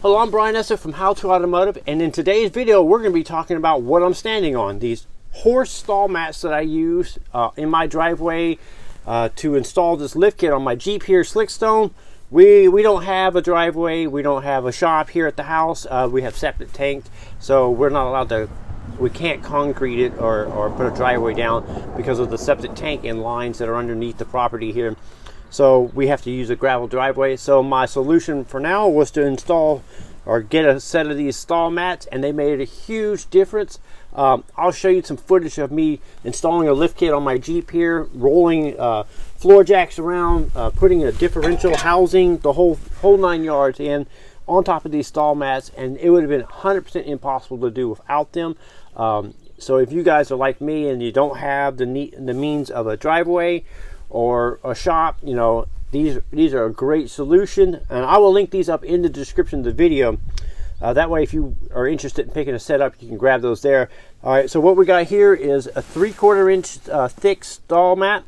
Hello, I'm Brian Esser from How to Automotive, and in today's video we're going to be talking about what I'm standing on, these horse stall mats that I use in my driveway to install this lift kit on my Jeep here, Slickstone. We don't have a driveway, we don't have a shop here at the house, we have septic tanks, so we're not allowed to, we can't concrete it or put a driveway down because of the septic tank and lines that are underneath the property here. So we have to use a gravel driveway. So my solution for now was to install or get a set of these stall mats, and they made a huge difference. I'll show you some footage of me installing a lift kit on my Jeep here, rolling floor jacks around, putting a differential housing, the whole 9 yards in on top of these stall mats, and it would have been 100% impossible to do without them. So if you guys are like me and you don't have the means of a driveway or a shop, you know, these are a great solution, and I will link these up in the description of the video. That way, if you are interested in picking a set up, you can grab those there. All right, so what we got here is a 3/4 inch thick stall mat.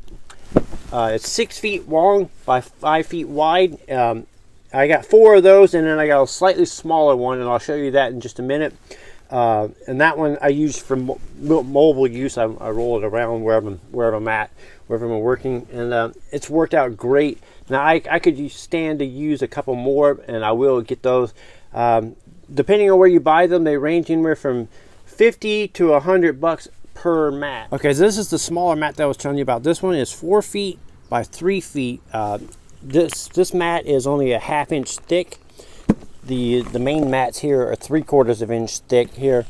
It's 6 feet long by 5 feet wide. I got 4 of those, and then I got a slightly smaller one, and I'll show you that in just a minute. And that one I use for mobile use. I roll it around wherever I'm at, wherever I'm working, and it's worked out great. Now I could stand to use a couple more, and I will get those. Depending on where you buy them, they range anywhere from $50 to $100 per mat. Okay, so this is the smaller mat that I was telling you about. This one is 4 feet by 3 feet. This mat is only a 1/2 inch thick. The main mats here are 3/4 inch thick here.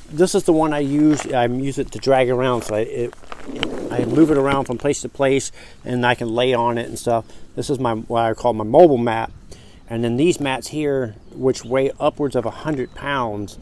This is the one I use. I use it to drag around, so I move it around from place to place, and I can lay on it and stuff. This is what I call my mobile mat. And then these mats here, which weigh upwards of 100 pounds,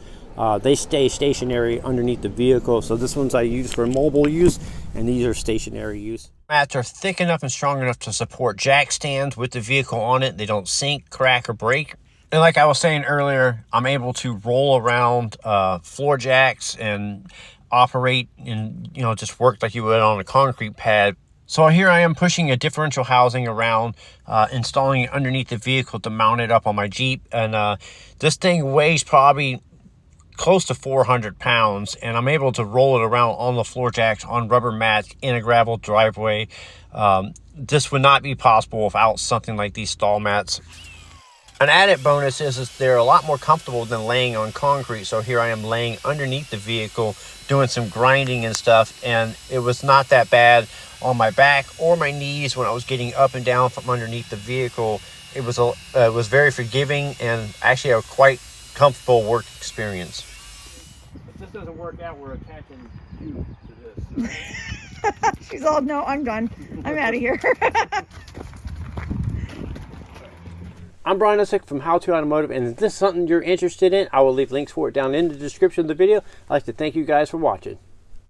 they stay stationary underneath the vehicle. So this one's I use for mobile use, and these are stationary use. Mats are thick enough and strong enough to support jack stands with the vehicle on it. They don't sink, crack, or break. And like I was saying earlier, I'm able to roll around floor jacks and operate and, you know, just work like you would on a concrete pad. So here I am pushing a differential housing around, installing it underneath the vehicle to mount it up on my Jeep. And this thing weighs probably close to 400 pounds, and I'm able to roll it around on the floor jacks on rubber mats in a gravel driveway. This would not be possible without something like these stall mats. An added bonus is they're a lot more comfortable than laying on concrete. So here I am laying underneath the vehicle, doing some grinding and stuff, and it was not that bad on my back or my knees when I was getting up and down from underneath the vehicle. It was very forgiving and actually a quite comfortable work experience. If this doesn't work out, we're attaching you to this. She's all, no, I'm done. I'm out of here. I'm Brian Esser from How to Automotive, and if this is something you're interested in, I will leave links for it down in the description of the video. I'd like to thank you guys for watching.